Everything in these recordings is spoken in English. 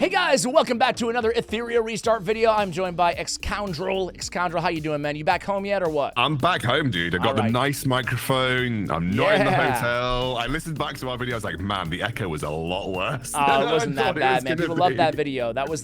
Hey guys, welcome back to another Etheria restart video. I'm joined by Xcoundrel. Xcoundrel, how you doing, man? You back home yet or what? I'm back home, dude. I got the nice microphone. I'm not in the hotel. I listened back to our video. I was like, man, the echo was a lot worse. Oh, it wasn't that bad, man. People love that video. That was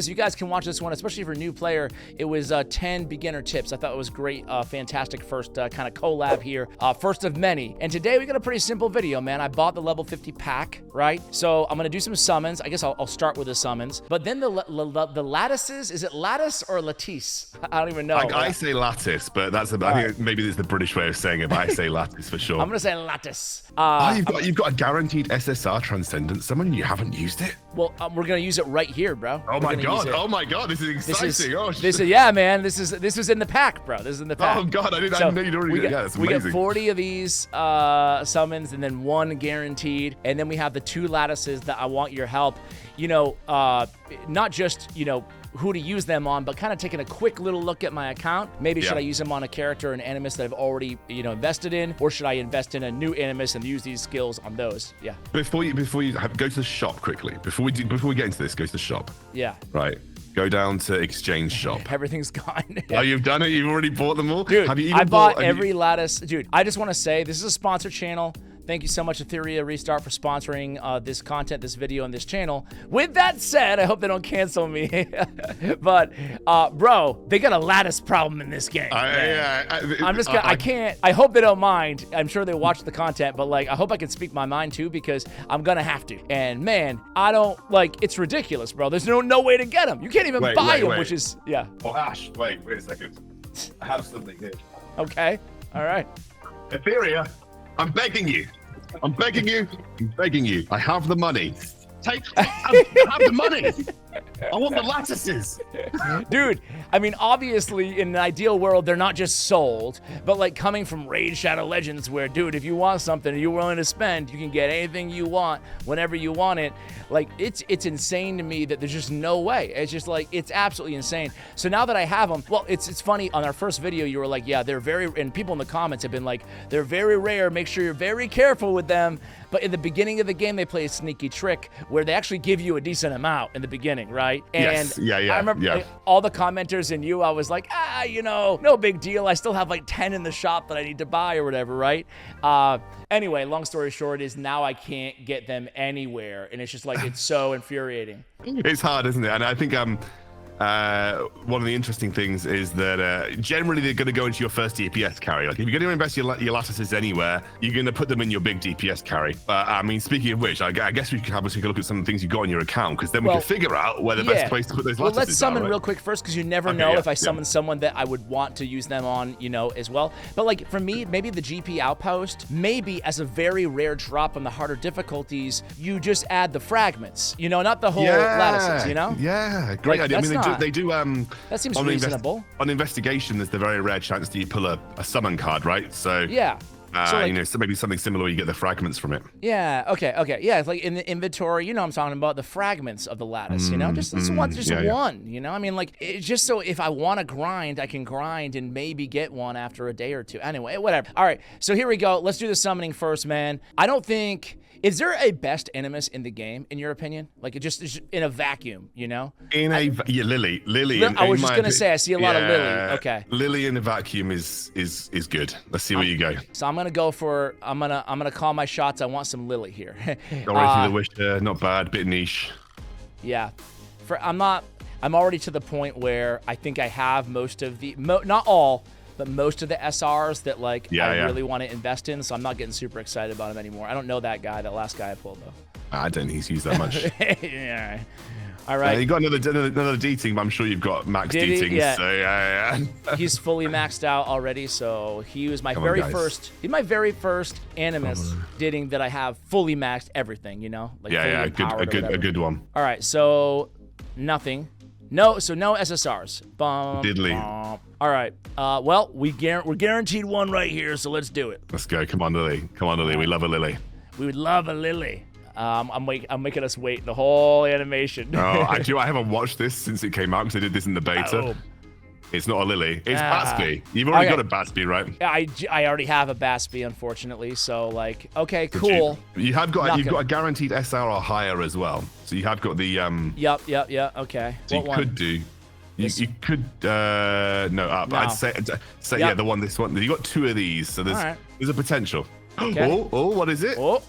you guys can watch this one, especially if you're a new player. It was 10 beginner tips. I thought it was great, fantastic first kind of collab here. First of many. And today we got a pretty simple video, man. I bought the level 50 pack, right? So I'm gonna do some summons. I guess I'll start with the summons, but then the lattices. Is it lattice or lattice? I don't even know. I say lattice, but that's I think maybe there's the British way of saying it, but I say lattice for sure. I'm gonna say lattice. You've got a guaranteed SSR transcendent summon. You haven't used it. Well, we're gonna use it right here, bro. Oh my god! Oh my god! This is exciting. This is yeah, man. This is in the pack, bro. This is in the pack. Oh god! I know you'd already. Yeah, that's amazing. We get 40 of these summons, and then one guaranteed, and then we have the 2 lattices that I want your help. You know, not just, you know, who to use them on, but kind of taking a quick little look at my account. Maybe should I use them on a character, an animus that I've already, you know, invested in, or should I invest in a new animus and use these skills on those? Yeah. Before you go to the shop quickly. Before we get into this, go to the shop. Yeah. Right. Go down to exchange shop. Everything's gone. Oh, you've done it? You've already bought them all? Dude, I bought every lattice. Dude, I just want to say this is a sponsored channel. Thank you so much, Etheria Restart, for sponsoring this content, this video, and this channel. With that said, I hope they don't cancel me. But, bro, they got a lattice problem in this game. I hope they don't mind. I'm sure they watch the content, but, like, I hope I can speak my mind, too, because I'm gonna have to. And, man, I don't, like, it's ridiculous, bro. There's no way to get them. You can't even buy them, which is, yeah. Oh, Ash, wait a second. I have something here. Okay, all right. Etheria, I'm begging you. I'm begging you. I have the money. I have the money. I want the lattices. Dude, I mean, obviously, in an ideal world, they're not just sold, but like coming from Raid Shadow Legends where, dude, if you want something and you're willing to spend, you can get anything you want whenever you want it. Like, it's insane to me that there's just no way. It's just like, it's absolutely insane. So now that I have them, well, it's funny, on our first video, you were like, yeah, they're very, and people in the comments have been like, they're very rare, make sure you're very careful with them. But in the beginning of the game, they play a sneaky trick where they actually give you a decent amount in the beginning, right? And yes. I remember all the commenters and you, I was like, you know, no big deal. I still have like 10 in the shop that I need to buy or whatever, right? Anyway, long story short is now I can't get them anywhere. And it's just like, it's so infuriating. It's hard, isn't it? And I think one of the interesting things is that generally they're going to go into your first DPS carry. Like, if you're going to invest your lattices anywhere, you're going to put them in your big DPS carry. But I mean, speaking of which, I guess we can have a look at some of the things you got on your account, because then we can figure out where the best place to put those lattices are. Let's summon real quick first, because you never know if I summon someone that I would want to use them on, you know, as well. But like for me, maybe the GP outpost, maybe as a very rare drop on the harder difficulties, you just add the fragments, you know, not the whole lattices, you know? Yeah, great idea. I mean, they do. That seems reasonable. On investigation, there's the very rare chance that you pull a summon card, right? So yeah. So like, you know, so maybe something similar where you get the fragments from it. Yeah. Okay. Yeah. It's like in the inventory, you know, I'm talking about the fragments of the lattice. You know, just one. You know, I mean, like, it's just so if I want to grind, I can grind and maybe get one after a day or two. Anyway, whatever. All right. So here we go. Let's do the summoning first, man. I don't think. Is there a best animus in the game, in your opinion? Like, it just in a vacuum, you know? Lily. I was just gonna say, I see a lot of Lily. Okay. Lily in a vacuum is good. Let's see where you go. So I'm gonna go for. I'm gonna call my shots. I want some Lily here. Go right through the wish. Not bad. Bit niche. Yeah. I'm already to the point where I think I have most of the not all. But most of the SRs that like I really want to invest in, so I'm not getting super excited about him anymore. I don't know that last guy I pulled though. I don't think he's used that much. Yeah. All right. You got another D-ting, but I'm sure you've got max D-tings. Yeah. So yeah. He's fully maxed out already, so he was my very first animus D-ting that I have fully maxed everything. You know, like a good one. All right, so nothing. No, so no SSRs. Diddly. All right. Well, we're guaranteed one right here, so let's do it. Let's go. Come on, Lily. We love a Lily. We would love a Lily. I'm making us wait the whole animation. Oh, I haven't watched this since it came out because I did this in the beta. It's not a Lily. It's Ah. Batsby. You've already Okay. got a Batsby, right? I already have a Batsby, unfortunately. So like, okay, cool. You have got Not a guaranteed SR or higher as well. So you have got the Yep. Okay. So What you one? could do. You could no up. No. I'd say Yep. yeah, this one. You got 2 of these, so there's Alright. there's a potential. Okay. Oh, what is it? Oh,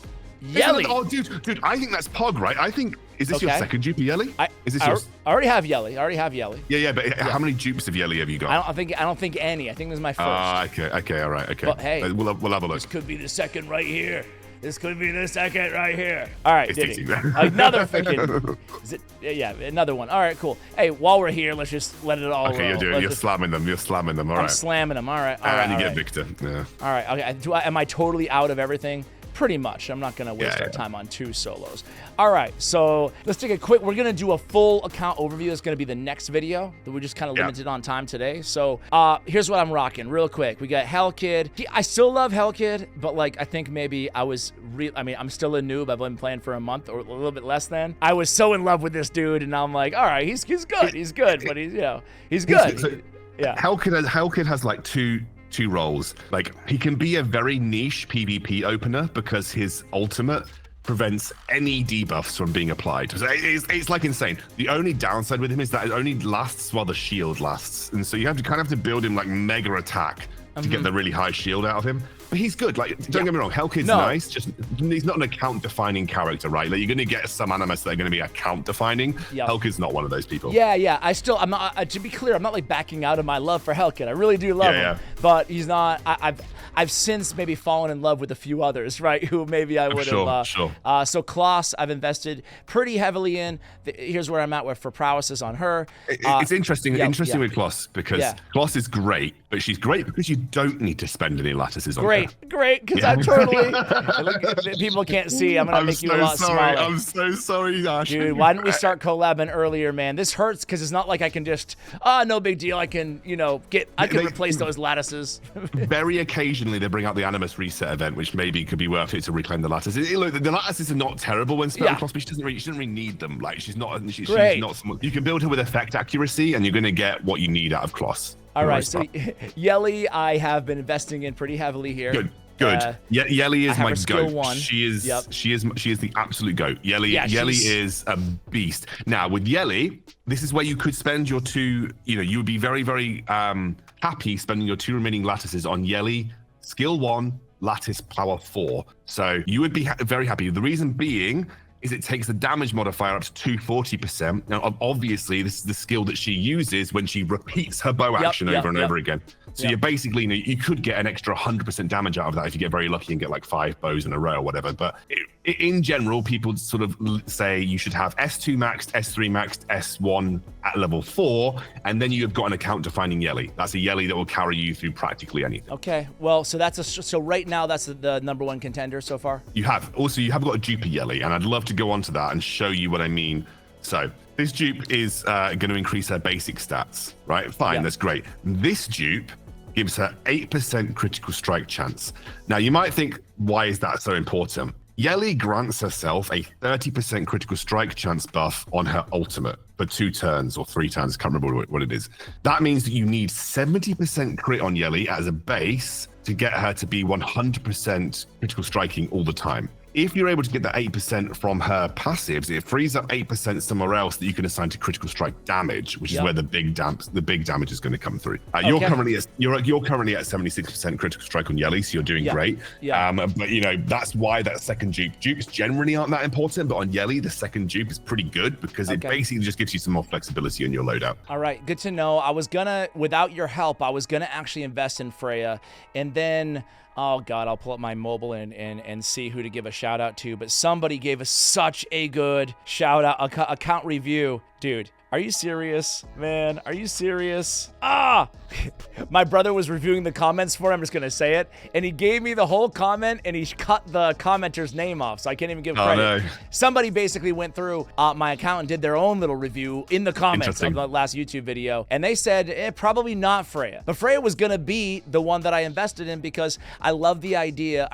Isn't it- Yelli. Oh, dude, I think that's Pog, right? I think is this your Okay. second dupe of Yelli? Is this I yours? already have Yelli. Yeah, but how many dupes of Yelli have you got? I don't think any. I think this is my first. Okay, all right, okay. But hey, we'll have a look. This could be the second right here. This could be the second right here. All right, It's Diddy. dicey. Another freaking. Is it? Yeah, another one. All right, cool. Hey, while we're here, let's just let it all Okay, roll. you're slamming them. You're slamming them. All I'm right. slamming them. All right. And you all get right. Victor. Yeah. All right. Okay. Am I totally out of everything? Pretty much. I'm not going to waste Yeah, our time on 2 solos. All right. So let's take a quick. We're going to do a full account overview. It's going to be the next video. We're just kind of limited on time today. So here's what I'm rocking real quick. We got Hell Kid. I still love Hell Kid, but like I think maybe I'm still a noob. I've been playing for a month or a little bit less than. I was so in love with this dude, and now I'm like, all right, he's good. He's good, but he's good. Yeah. Hell Kid has like two roles. Like he can be a very niche PvP opener because his ultimate prevents any debuffs from being applied. So it's like insane. The only downside with him is that it only lasts while the shield lasts, and so you have to kind of build him like mega attack to get the really high shield out of him. But he's good. Like, don't get me wrong, Hell Kid's nice. Just he's not an account-defining character, right? Like, you're going to get some animus that are going to be account-defining. Hell Kid's not one of those people. Yeah. I'm not. To be clear, I'm not like backing out of my love for Hell Kid. I really do love him, but he's not. I've since maybe fallen in love with a few others, right? Who maybe I would have. Sure. So Kloss, I've invested pretty heavily in. Here's where I'm at for prowesses on her. It's interesting with Kloss because Kloss is great, but she's great because you don't need to spend any lattices on her. Great, because I'm totally. People can't see. I'm gonna make you a lot smaller. I'm so sorry, Ash. Dude, why didn't we start collabing earlier, man? This hurts because it's not like I can just, no big deal. I can, replace those lattices. Very occasionally, they bring out the Animus reset event, which maybe could be worth it to reclaim the lattices. Look, the lattices are not terrible when spelled across, but she doesn't really need them. Like she's not someone. You can build her with effect accuracy, and you're going to get what you need out of Kloss. All right, so Yelli, I have been investing in pretty heavily here. Good. Yelli is my goat. 1. She is the absolute goat. Yelli is a beast. Now with Yelli, this is where you could spend your 2. You would be very, very happy spending your 2 remaining lattices on Yelli, skill 1, lattice power 4. So you would be very happy. The reason being is it takes the damage modifier up to 240%. Now, obviously, this is the skill that she uses when she repeats her bow action over and over again. So you're basically, you could get an extra 100% damage out of that if you get very lucky and get like 5 bows in a row or whatever. But in general, people sort of say you should have S2 maxed, S3 maxed, S1 at level 4, and then you've got an account-defining Yelli. That's a Yelli that will carry you through practically anything. Okay, well, so right now that's the number 1 contender so far. You have got a dupe Yelli, and I'd love to go on to that and show you what I mean. So this dupe is going to increase her basic stats, right? Fine, that's great. This dupe gives her 8% critical strike chance. Now, you might think, why is that so important? Yelli grants herself a 30% critical strike chance buff on her ultimate for 2 turns or 3 turns. Can't remember what it is. That means that you need 70% crit on Yelli as a base to get her to be 100% critical striking all the time. If you're able to get that 8% from her passives, it frees up 8% somewhere else that you can assign to critical strike damage, which is where the big damage is going to is going to come through. You're currently at 76% critical strike on Yelli, so you're doing great. But that's why that second dupe. Dupes generally aren't that important, but on Yelli, the second dupe is pretty good because it basically just gives you some more flexibility in your loadout. All right, good to know. Without your help, I was gonna actually invest in Freya, and then. Oh God, I'll pull up my mobile and see who to give a shout out to. But somebody gave us such a good shout out, account review. Dude, are you serious, man? Are you serious? My brother was reviewing the comments for him. I'm just gonna say it. And he gave me the whole comment and he cut the commenter's name off. So I can't even give credit. Oh, no. Somebody basically went through my account and did their own little review in the comments of the last YouTube video. And they said, probably not Freya. But Freya was gonna be the one that I invested in because I love the idea.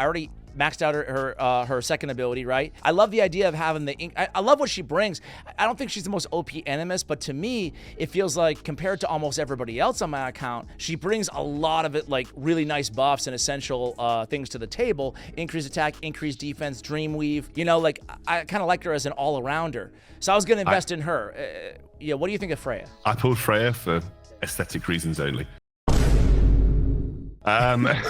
maxed out her second ability, right? I love the idea of having the I love what she brings. I don't think she's the most OP animist, but to me, it feels like compared to almost everybody else on my account, she brings a lot of it, like really nice buffs and essential things to the table. Increased attack, increased defense, Dreamweave. You know, like I kind of liked her as an all-arounder. So I was going to invest in her. Yeah, what do you think of Freya? I pulled Freya for aesthetic reasons only. Freya's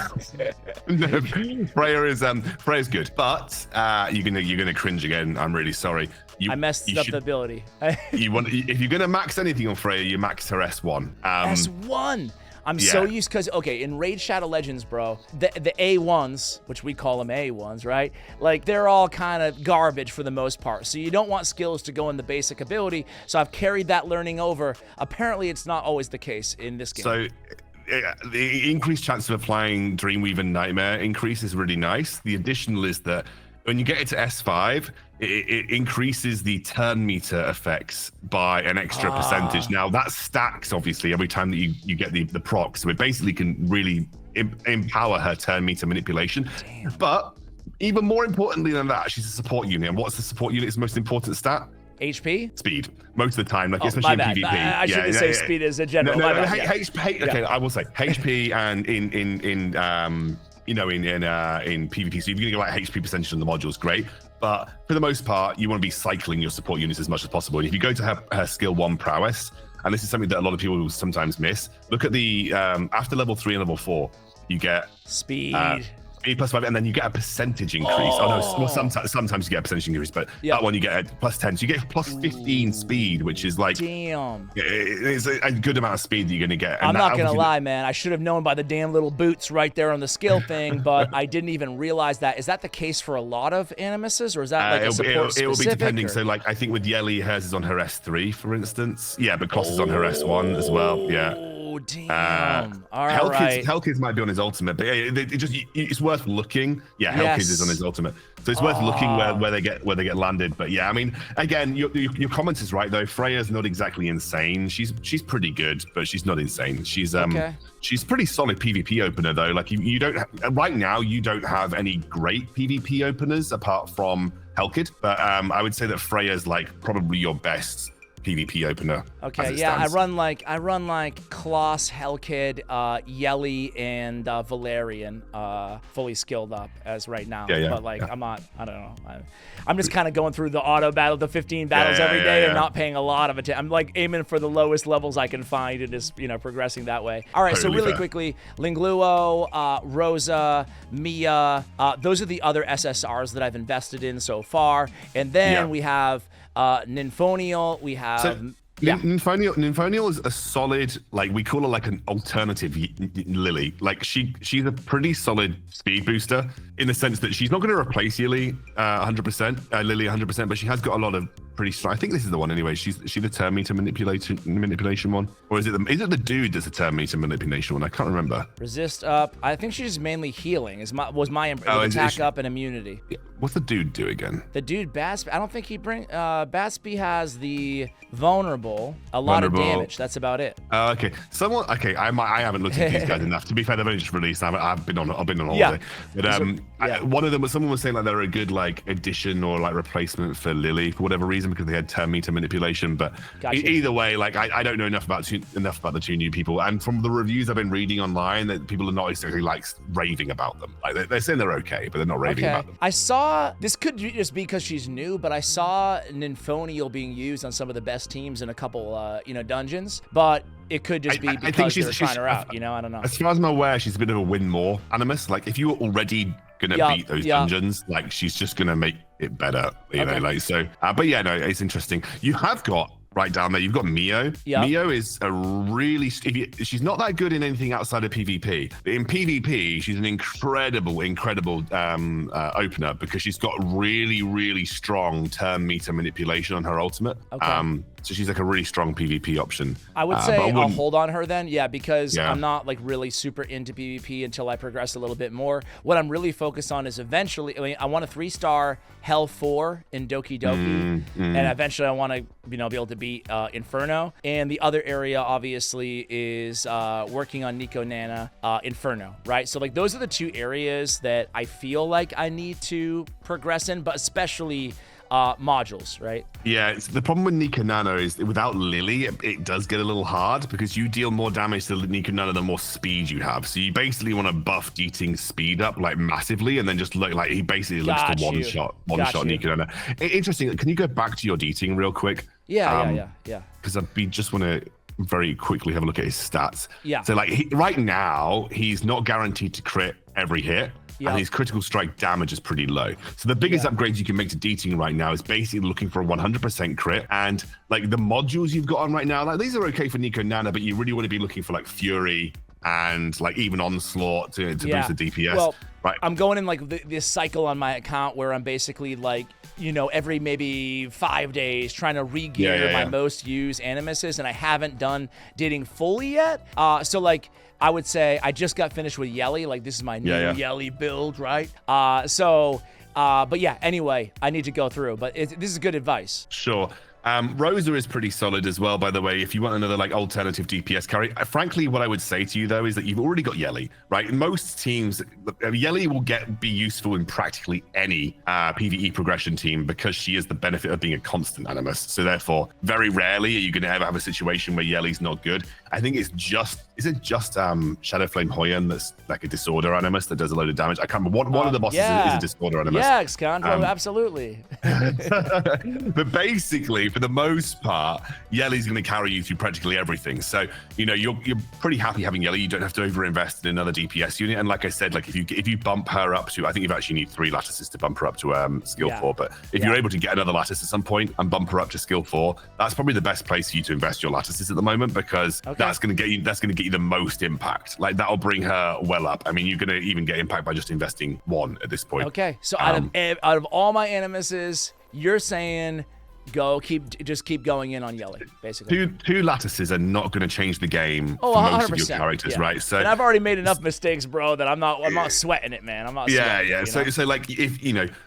good, but you're gonna cringe again. I'm really sorry. I messed up the ability. If you're gonna max anything on Freya, you max her S1. S1. I'm so used because in Raid Shadow Legends, bro, the A1s, which we call them A1s, right? Like they're all kind of garbage for the most part. So you don't want skills to go in the basic ability. So I've carried that learning over. Apparently, it's not always the case in this game. So the increased chance of applying Dreamweave and Nightmare increase is really nice. The additional is that when you get it to S5, it increases the turn meter effects by an extra percentage. Now that stacks obviously every time that you get the proc, so it basically can really empower her turn meter manipulation. Damn. But even more importantly than that, she's a support unit. And what's the support unit's most important stat? HP? Speed. Most of the time, like especially in PvP. I shouldn't say speed as a general. HP. Okay, I will say HP and in PvP. So if you're gonna go like HP percentage on the modules, great. But for the most part, you want to be cycling your support units as much as possible. And if you go to her skill 1 prowess, and this is something that a lot of people will sometimes miss, look at the after level 3 and level 4, you get speed. +5, and then you get a percentage increase. Well, sometimes you get a percentage increase, but that one you get a +10. So you get +15 speed, which is like damn. It's a good amount of speed that you're gonna get. And I'm not gonna lie, man. I should have known by the damn little boots right there on the skill thing, but I didn't even realize that. Is that the case for a lot of animuses, or is that like a support specific? It will be depending. So like I think with Yelli, hers is on her S3, for instance. Yeah, but Kloss is on her S1 as well. Yeah. Oh, damn. All right. Hellkid might be on his ultimate, but it's worth looking. Yeah, Hellkid is on his ultimate. So it's worth looking where they get landed. But yeah, I mean, again, your comment is right though. Freya's not exactly insane. She's pretty good, but she's not insane. She's pretty solid PvP opener though. Like you don't right now you don't have any great PvP openers apart from Hellkid. But I would say that Freya's like probably your best PvP opener. Okay, yeah, I run like Kloss, Hellkid, Yelli, and Valerian, fully skilled up as right now. But like I'm not. I don't know. I'm just kind of going through the auto battle, the 15 battles every day, and not paying a lot of attention. I'm like aiming for the lowest levels I can find and just progressing that way. All right, totally so really quickly, Lingluo, Rosa, Mia, those are the other SSRs that I've invested in so far, and then we have Nymphonial, we have Nymphonial is a solid, like we call her like an alternative Lily. Like she's a pretty solid speed booster in the sense that she's not going to replace Lily 100%, but she has got a lot of pretty strong. I think this is the one anyway. Is she the turn meter manipulation one, or is it the dude that's the turn meter manipulation one? I can't remember. Resist up. I think she's mainly healing. Was my attack up and immunity. What's the dude do again? The dude Batsby. I don't think he Batsby has the vulnerable. A lot of damage. That's about it. Okay. I haven't looked at these guys enough. To be fair, they've only just released. I've been on holiday. But someone was saying like they're a good like addition or like replacement for Lily for whatever reason because they had turn meter manipulation. But either way, like I don't know enough about the two new people. And from the reviews I've been reading online, that people are not exactly like raving about them. Like they're saying they're okay, but they're not raving about them. I saw this could just be because she's new, but I saw Nymphonial being used on some of the best teams in a couple dungeons. But it could just be because they're trying her out. I don't know. As far as I'm aware, she's a bit of a win more animus. Like if you were already gonna beat those dungeons, like she's just gonna make it better. You know, like so. But yeah, no, it's interesting. You have got right down there. You've got Mio. Mio is a really. She's not that good in anything outside of PvP. In PvP, she's an incredible opener because she's got really, really strong turn meter manipulation on her ultimate. So she's like a really strong PvP option. I would say I'll hold on her then, because Yeah. I'm not like really super into PvP until I progress a little bit more. What I'm really focused on is eventually, I mean, I want a 3-star Hell 4 in Doki Doki, and eventually I want to, be able to beat Inferno. And the other area, obviously, is working on Nico Nana Inferno, right? So like those are the 2 areas that I feel like I need to progress in, but especially modules, right? Yeah, the problem with Nico Nano is without Lily, it does get a little hard because you deal more damage to Nico Nano the more speed you have. So you basically want to buff Deeting's speed up like massively, and then just look like he basically looks to one shot Nico Nano. Interesting. Can you go back to your Deeting real quick? Yeah. Because I just want to very quickly have a look at his stats. Yeah. So like right now, he's not guaranteed to crit every hit. Yep. And his critical strike damage is pretty low. So the biggest upgrades you can make to Deeting right now is basically looking for a 100% crit. And like the modules you've got on right now, like these are okay for Nico Nana, but you really want to be looking for like Fury and like even Onslaught to boost the DPS. Well, right. I'm going in like this cycle on my account where I'm basically like, every maybe 5 days trying to re-gear my most used animuses, and I haven't done Deeting fully yet. So like, I would say I just got finished with Yelli. Like this is my new Yelli build, right? But yeah, anyway, I need to go through, but this is good advice. Sure. Rosa is pretty solid as well, by the way, if you want another like alternative DPS carry. Frankly, what I would say to you though is that you've already got Yelli, right? In most teams, Yelli will be useful in practically any PvE progression team because she has the benefit of being a constant animus. So therefore, very rarely are you going to ever have a situation where Yelli's not good. I think is it just Shadowflame Hoyan that's like a disorder animus that does a load of damage? I can't remember. One of the bosses is a disorder animus. Yeah, Excandro, absolutely. But basically, for the most part, Yelli's going to carry you through practically everything. So, you're pretty happy having Yelli. You don't have to overinvest in another DPS unit. And like I said, like if you bump her up to, I think you actually need 3 lattices to bump her up to skill 4. But if you're able to get another lattice at some point and bump her up to skill 4, that's probably the best place for you to invest your lattices at the moment, because that's going to get you the most impact. Like that'll bring her well up. I mean, you're going to even get impact by just investing 1 at this point. Okay, so out of all my animuses, you're saying just keep going in on Yelli, basically. Two lattices are not going to change the game for most of your characters, right? So, and I've already made enough mistakes, bro, that I'm not sweating it, man. I'm not. Yeah. So like if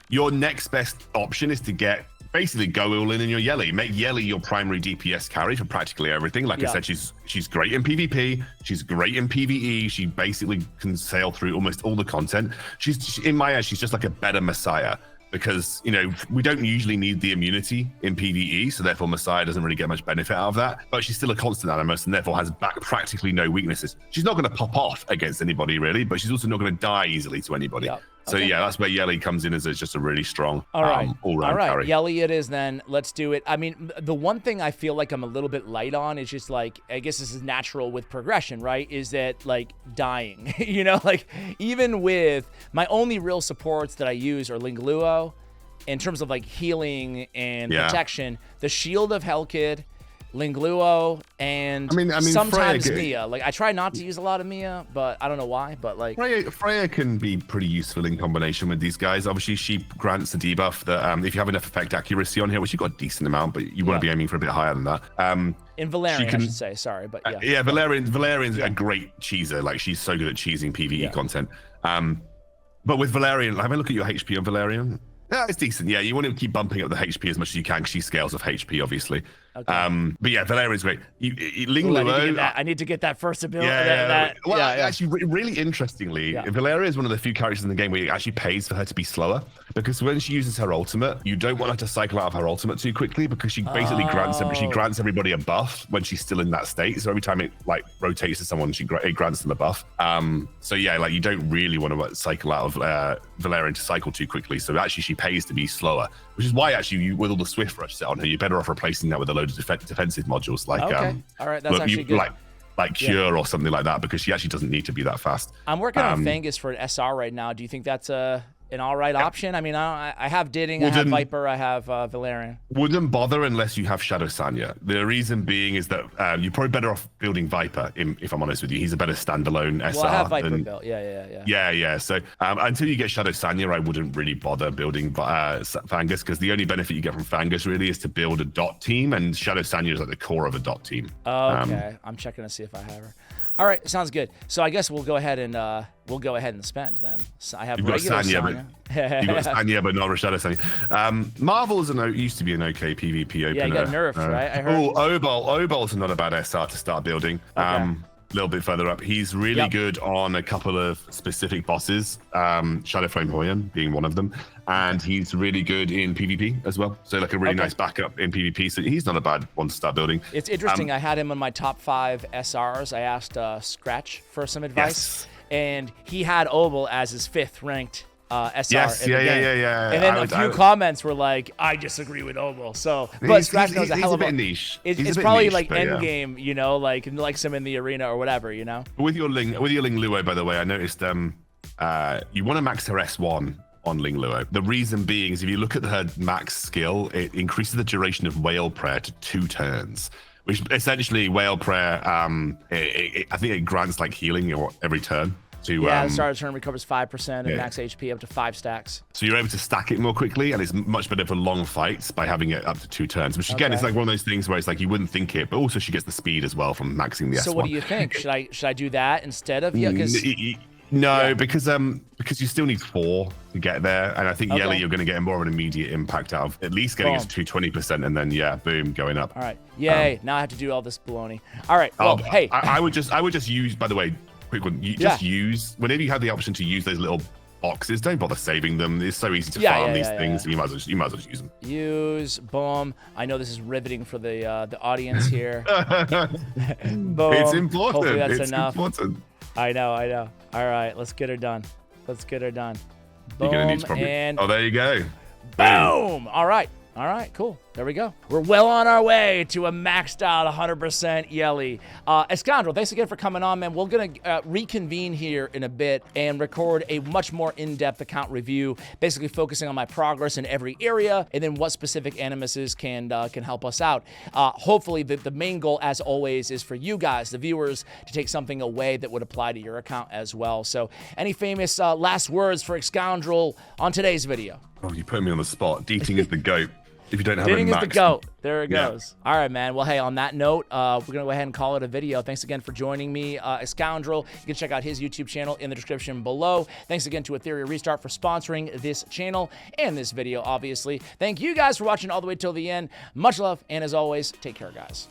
your next best option is to basically go all in your Yelli. Make Yelli your primary DPS carry for practically everything. Like I said, she's great in PvP. She's great in PvE. She basically can sail through almost all the content. She's in my eyes, she's just like a better Messiah. Because, we don't usually need the immunity in PvE, so therefore Messiah doesn't really get much benefit out of that. But she's still a constant animus and therefore has practically no weaknesses. She's not going to pop off against anybody, really, but she's also not going to die easily to anybody. Yep. So yeah, that's where Yelli comes in as just a really strong all-round carry. Yelli it is then. Let's do it. I mean, the one thing I feel like I'm a little bit light on is just like, I guess this is natural with progression, right? Is that like dying, like even with my only real supports that I use are Lingluo in terms of like healing and protection, the Shield of Hellkid, Lingluo, and sometimes Mia. Like I try not to use a lot of Mia, but I don't know why. But like Freya can be pretty useful in combination with these guys. Obviously, she grants the debuff that if you have enough effect accuracy on here, which you've got a decent amount, but you want to be aiming for a bit higher than that. In Valerian, I should say. Sorry, but Valerian's a great cheeser. Like she's so good at cheesing PvE content. But with Valerian, have a look at your HP on Valerian. Yeah, it's decent. Yeah, you want to keep bumping up the HP as much as you can because she scales off HP, obviously. Okay. But yeah, Valerian's great. I need to get that first ability. Actually, really interestingly, Valeria is one of the few characters in the game where it actually pays for her to be slower, because when she uses her ultimate, you don't want her to cycle out of her ultimate too quickly, because she basically grants everybody a buff when she's still in that state. So every time it like rotates to someone, it grants them a buff. So yeah, like you don't really want to cycle out of Valerian to cycle too quickly. So actually, she pays to be slower, which is why actually with all the Swift Rush set on her, you're better off replacing that with a load of defensive modules like all right, that's actually good. Like Cure or something like that, because she actually doesn't need to be that fast. I'm working on Fangus for an SR right now. Do you think that's an all right option. I mean, I have Didding, I have Viper, I have Valerian. Wouldn't bother unless you have Shadow Sanya. The reason being is that you're probably better off building Viper, if I'm honest with you. He's a better standalone SR. Well, I have Viper built. Yeah. So until you get Shadow Sanya, I wouldn't really bother building Fangus, because the only benefit you get from Fangus really is to build a dot team, and Shadow Sanya is like the core of a dot team. Okay, I'm checking to see if I have her. All right, sounds good. So I guess we'll go ahead and spend then. So I have regular Sanya. You've got Sanya, but not Shadow Sanya. Marvel's used to be an okay PvP opener. Yeah, you got nerfed, right? I heard. Oh, Obol's not a bad SR to start building. Okay. A little bit further up. He's really good on a couple of specific bosses, Shadow Flame Hoyan being one of them. And he's really good in PvP as well. So like a really nice backup in PvP. So he's not a bad one to start building. It's interesting. I had him in my top 5 SRs. I asked Scratch for some advice. Yes. And he had Obol as his 5th ranked SR. Yes, yeah. And then a few comments were like, I disagree with Obol. So, but Scratch knows a hell of a niche. It's probably niche, like end game, you know, like some in the arena or whatever, you know. With your Ling Luo, by the way, I noticed you want to max her S1 on Ling Luo. The reason being is if you look at her max skill, it increases the duration of Whale Prayer to 2 turns. Which essentially Whale Prayer, I think it grants like healing every turn. The start of turn recovers 5% and max HP up to 5 stacks. So you're able to stack it more quickly, and it's much better for long fights by having it up to 2 turns. Which again, is like one of those things where it's like you wouldn't think it, but also she gets the speed as well from maxing the S1. So what do you think? Should I do that instead of No, because you still need 4 to get there, and I think Yelli you're going to get more of an immediate impact out of at least getting it to 220%, and then boom, going up. All right, yay! Now I have to do all this baloney. All right, well, hey, I would just use. By the way, quick one. Just use whenever you have the option to use those little boxes. Don't bother saving them. It's so easy to farm these things. You might as well just use them. Use boom. I know this is riveting for the audience here. Boom. It's important. Hopefully that's enough. Important. I know. All right, let's get her done. Boom, You're gonna need and there you go. Boom. All right, cool. There we go. We're well on our way to a maxed out 100% Yelli. Escandro, thanks again for coming on, man. We're going to reconvene here in a bit and record a much more in-depth account review, basically focusing on my progress in every area and then what specific animuses can help us out. Hopefully, the main goal, as always, is for you guys, the viewers, to take something away that would apply to your account as well. So any famous last words for Escandro on today's video? Oh, you put me on the spot. Deeting is the GOAT. If you don't have Didding is the GOAT. There it goes. All right, man. Well, hey, on that note, we're going to go ahead and call it a video. Thanks again for joining me, Scoundrel. You can check out his YouTube channel in the description below. Thanks again to Etheria Restart for sponsoring this channel and this video, obviously. Thank you guys for watching all the way till the end. Much love, and as always, take care, guys.